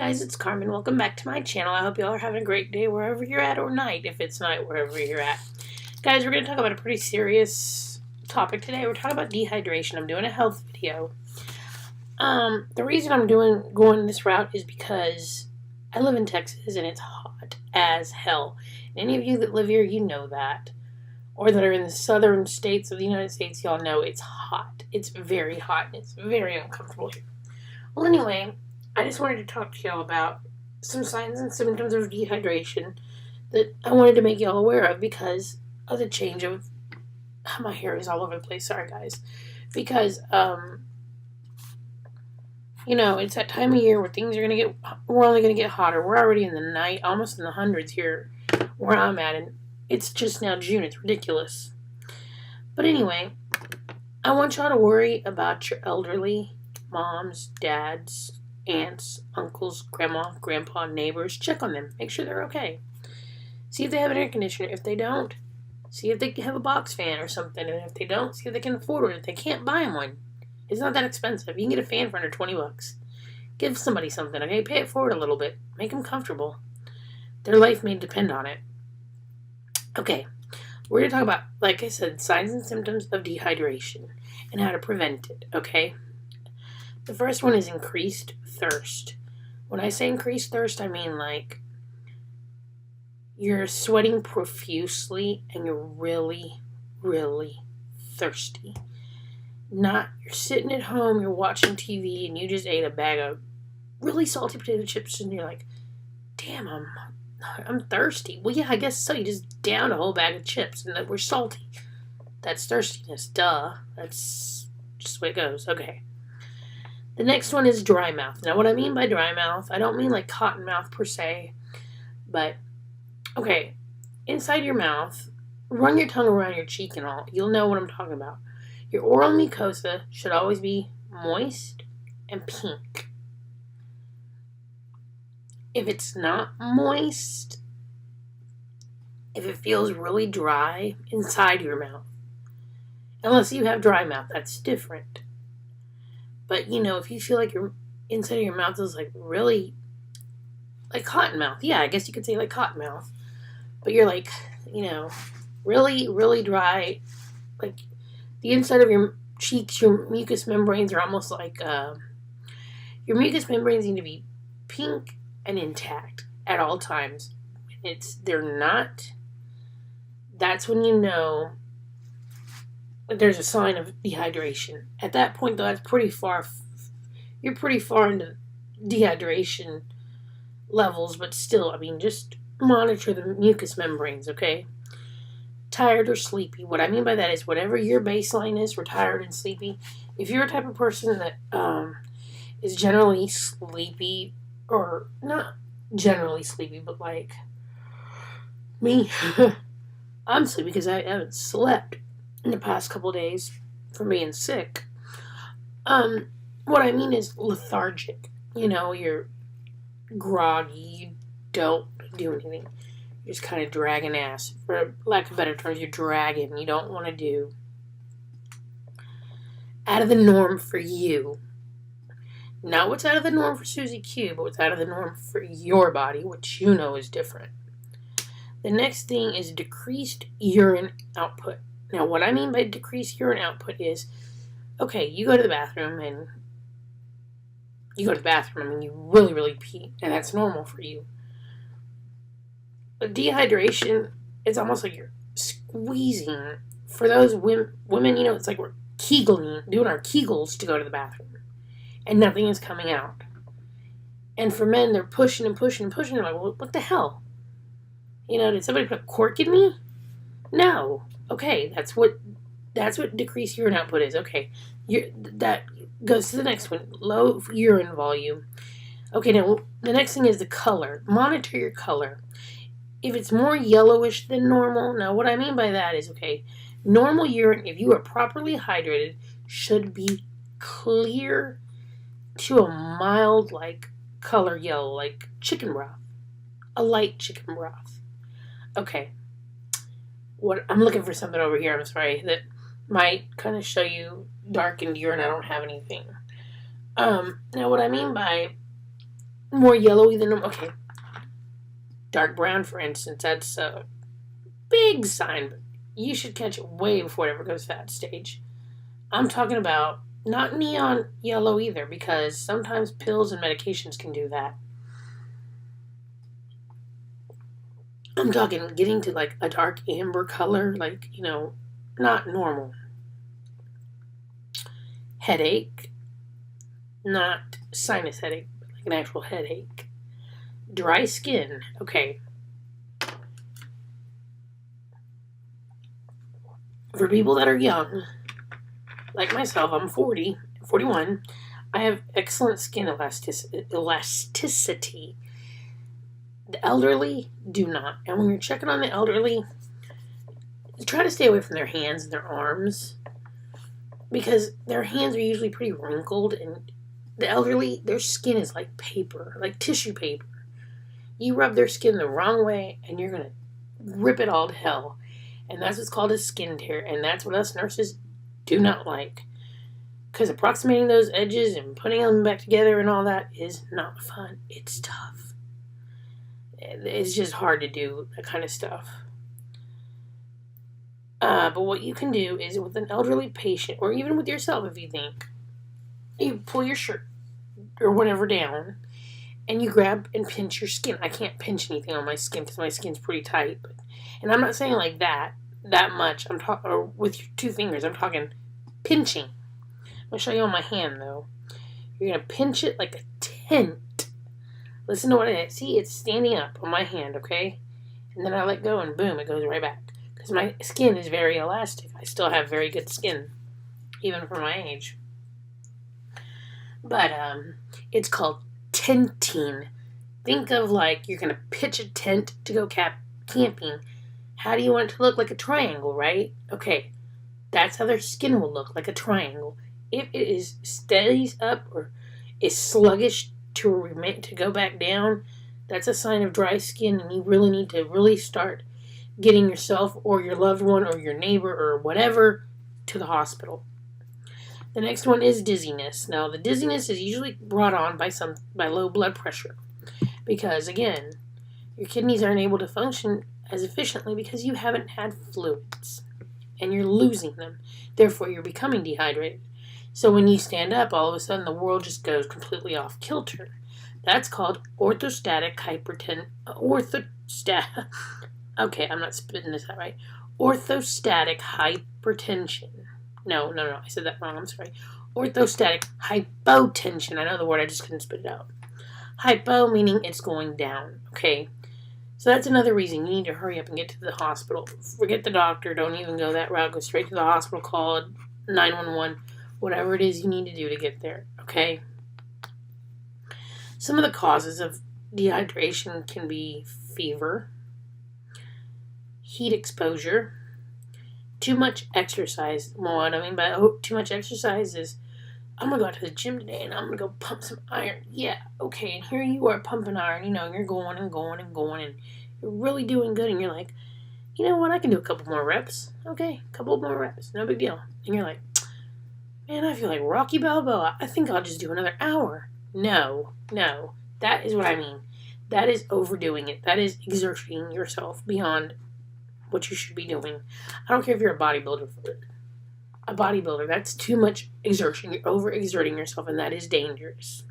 guys, it's Carmen. Welcome back to my channel. I hope y'all are having a great day wherever you're at, or night if it's night wherever you're at. Guys, we're going to talk about a pretty serious topic today. We're talking about dehydration. I'm doing a health video. The reason I'm going this route is because I live in Texas and it's hot as hell. And any of you that live here, you know that. Or that are in the southern states of the United States, y'all know it's hot. It's very hot and it's very uncomfortable here. Well, anyway, I just wanted to talk to y'all about some signs and symptoms of dehydration that I wanted to make y'all aware of because of the change of... My hair is all over the place. Sorry, guys. Because, it's that time of year where things are going to get... We're only going to get hotter. We're already in the night, almost in the hundreds here where I'm at, and it's just now June. It's ridiculous. But anyway, I want y'all to worry about your elderly moms, dads, aunts, uncles, grandma, grandpa, neighbors. Check on them. Make sure they're okay. See if they have an air conditioner. If they don't, see if they have a box fan or something. And if they don't, see if they can afford it. If they can't, buy them one. It's not that expensive. You can get a fan for under 20 bucks. Give somebody something, okay? Pay it forward a little bit. Make them comfortable. Their life may depend on it. Okay. We're going to talk about, like I said, signs and symptoms of dehydration and how to prevent it, okay? The first one is increased thirst. When I say increased thirst, I mean like you're sweating profusely and you're really, really thirsty. Not you're sitting at home, you're watching TV, and you just ate a bag of really salty potato chips, and you're like, damn, I'm thirsty. Well, yeah, I guess so. You just down a whole bag of chips, and that we're salty. That's thirstiness, duh. That's just the way it goes. Okay. The next one is dry mouth. Now, what I mean by dry mouth, I don't mean like cotton mouth per se, but, okay, inside your mouth, run your tongue around your cheek and all. You'll know what I'm talking about. Your oral mucosa should always be moist and pink. If it's not moist, if it feels really dry inside your mouth, unless you have dry mouth, that's different. But, if you feel like your inside of your mouth is like really, like cotton mouth. Yeah, I guess you could say like cotton mouth. But you're like, really, really dry. Like the inside of your cheeks, your mucous membranes are almost like, your mucous membranes need to be pink and intact at all times. They're not, that's when you know there's a sign of dehydration. At that point, though, that's pretty far. You're pretty far into dehydration levels, but still, just monitor the mucous membranes, okay? Tired or sleepy. What I mean by that is whatever your baseline is for tired and sleepy. If you're a type of person that is generally sleepy, or not generally sleepy, but like me, I'm sleepy because I haven't slept in the past couple days from being sick. What I mean is lethargic. You're groggy. You don't do anything. You're just kind of dragging ass. For lack of better terms, you're dragging. You don't want to do. Out of the norm for you. Not what's out of the norm for Susie Q, but what's out of the norm for your body, which you know is different. The next thing is decreased urine output. Now, what I mean by decreased urine output is, okay, you go to the bathroom and you really, really pee, and that's normal for you. But dehydration, it's almost like you're squeezing. For those women, it's like we're kegling, doing our kegels to go to the bathroom, and nothing is coming out. And for men, they're pushing and pushing and pushing. They're like, well, what the hell? Did somebody put a cork in me? No. Okay, that's what decreased urine output is. Okay, that goes to the next one. Low urine volume. Okay, now the next thing is the color. Monitor your color. If it's more yellowish than normal, now what I mean by that is, okay, normal urine, if you are properly hydrated, should be clear to a mild, like, color yellow, like chicken broth. A light chicken broth. Okay. What I'm looking for something over here, I'm sorry, that might kind of show you darkened urine. I don't have anything. Now what I mean by more yellowy than them. Okay, dark brown, for instance, that's a big sign. But you should catch it way before it ever goes fat stage. I'm talking about not neon yellow either, because sometimes pills and medications can do that. I'm talking getting to like a dark amber color, like, not normal. Headache, not sinus headache, but like an actual headache. Dry skin, okay. For people that are young, like myself, I'm 40, 41, I have excellent skin elasticity. The elderly do not. And when you're checking on the elderly, try to stay away from their hands and their arms, because their hands are usually pretty wrinkled, and the elderly, their skin is like paper, like tissue paper. You rub their skin the wrong way and you're going to rip it all to hell. And that's what's called a skin tear, and that's what us nurses do not like. Because approximating those edges and putting them back together and all that is not fun. It's tough. It's just hard to do that kind of stuff. But what you can do is with an elderly patient, or even with yourself if you think, you pull your shirt or whatever down, and you grab and pinch your skin. I can't pinch anything on my skin because my skin's pretty tight. And I'm not saying like that much. I'm talking, or with your 2 fingers. I'm talking pinching. I'm going to show you on my hand, though. You're going to pinch it like a tent. Listen to what it is. See, it's standing up on my hand, okay? And then I let go, and boom, it goes right back. Because my skin is very elastic. I still have very good skin, even for my age. But it's called tenting. Think of like you're going to pitch a tent to go camping. How do you want it to look? Like a triangle, right? Okay, that's how their skin will look, like a triangle. If it stays up or is sluggish to go back down, that's a sign of dry skin, and you really need to really start getting yourself or your loved one or your neighbor or whatever to the hospital. The next one is dizziness. Now, the dizziness is usually brought on by low blood pressure, because again, your kidneys aren't able to function as efficiently because you haven't had fluids and you're losing them. Therefore, you're becoming dehydrated. So when you stand up, all of a sudden the world just goes completely off kilter. That's called orthostatic hypertension. Okay, I'm not spitting this out right. Orthostatic hypertension. No, I said that wrong. I'm sorry. Orthostatic hypotension. I know the word, I just couldn't spit it out. Hypo meaning it's going down. Okay. So that's another reason you need to hurry up and get to the hospital. Forget the doctor. Don't even go that route. Go straight to the hospital. Call 911. Whatever it is you need to do to get there. Okay? Some of the causes of dehydration can be fever, heat exposure, too much exercise. Well, what I mean by too much exercise is, I'm going to go out to the gym today and I'm going to go pump some iron. Yeah, okay, and here you are pumping iron. You're going and going and going, and you're really doing good. And you're like, you know what, I can do a couple more reps. Okay, a couple more reps. No big deal. And you're like, man, I feel like Rocky Balboa. I think I'll just do another hour. No. That is what I mean. That is overdoing it. That is exerting yourself beyond what you should be doing. I don't care if you're a bodybuilder. That's too much exertion. You're overexerting yourself, and that is dangerous.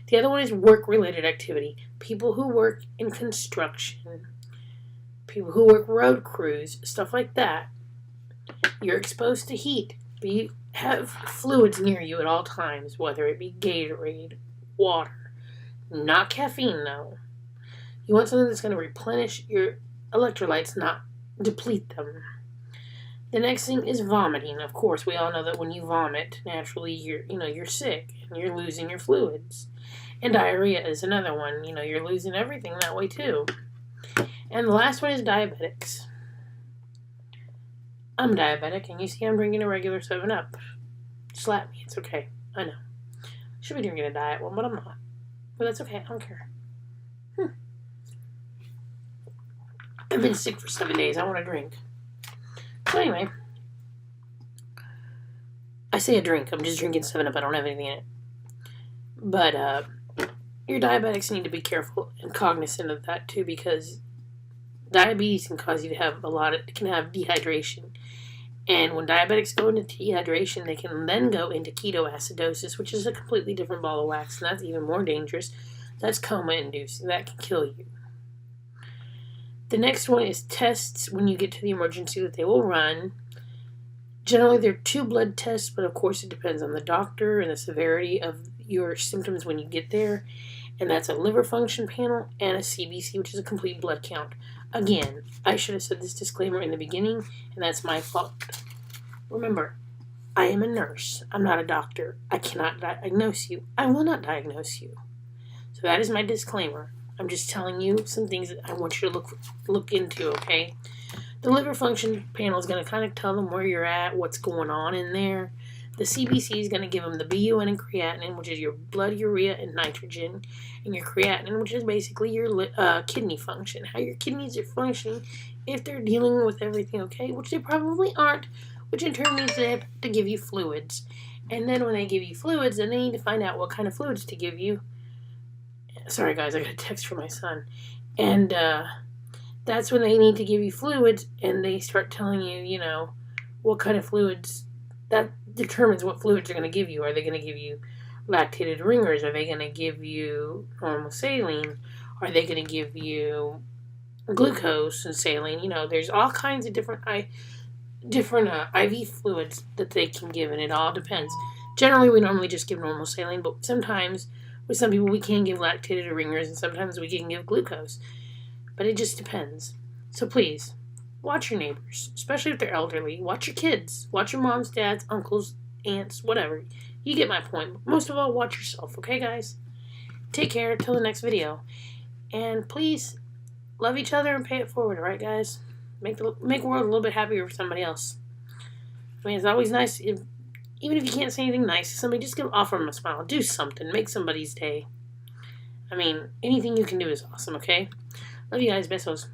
The other one is work-related activity. People who work in construction, people who work road crews, stuff like that. You're exposed to heat. You have fluids near you at all times, whether it be Gatorade, water. Not caffeine, though. You want something that's going to replenish your electrolytes, not deplete them. The next thing is vomiting. Of course, we all know that when you vomit, naturally you're sick and you're losing your fluids. And diarrhea is another one. You're losing everything that way too. And the last one is diabetics. I'm diabetic, and you see I'm drinking a regular 7-Up. Slap me, it's okay. I know. Should be drinking a diet one, but I'm not. But that's okay, I don't care. I've been sick for 7 days, I want to drink. So anyway, I say a drink, I'm just drinking 7-Up, I don't have anything in it. But, your diabetics need to be careful and cognizant of that too, because diabetes can cause you to have dehydration. And when diabetics go into dehydration, they can then go into ketoacidosis, which is a completely different ball of wax, and that's even more dangerous. That's coma-inducing. That can kill you. The next one is tests when you get to the emergency that they will run. Generally, they're 2 blood tests, but of course it depends on the doctor and the severity of your symptoms when you get there. And that's a liver function panel and a CBC, which is a complete blood count. Again, I should have said this disclaimer in the beginning, and that's my fault. Remember, I am a nurse. I'm not a doctor. I cannot diagnose you. I will not diagnose you. So that is my disclaimer. I'm just telling you some things that I want you to look into, okay? The liver function panel is going to kind of tell them where you're at, what's going on in there. The CBC is going to give them the BUN and creatinine, which is your blood urea and nitrogen, and your creatinine, which is basically your kidney function, how your kidneys are functioning, if they're dealing with everything okay, which they probably aren't, which in turn means they have to give you fluids. And then when they give you fluids, then they need to find out what kind of fluids to give you. Sorry guys, I got a text from my son. And that's when they need to give you fluids, and they start telling you, what kind of fluids. That determines what fluids they're going to give you. Are they going to give you lactated ringers? Are they going to give you normal saline? Are they going to give you glucose and saline? There's all kinds of different IV fluids that they can give, and it all depends. Generally, we normally just give normal saline, but sometimes with some people we can give lactated ringers, and sometimes we can give glucose. But it just depends. So please, watch your neighbors, especially if they're elderly. Watch your kids. Watch your moms, dads, uncles, aunts, whatever. You get my point. But most of all, watch yourself, okay, guys? Take care till the next video. And please, love each other and pay it forward, alright, guys? Make the world a little bit happier for somebody else. I mean, it's always nice, even if you can't say anything nice to somebody, just offer them a smile. Do something. Make somebody's day. I mean, anything you can do is awesome, okay? Love you guys. Besos.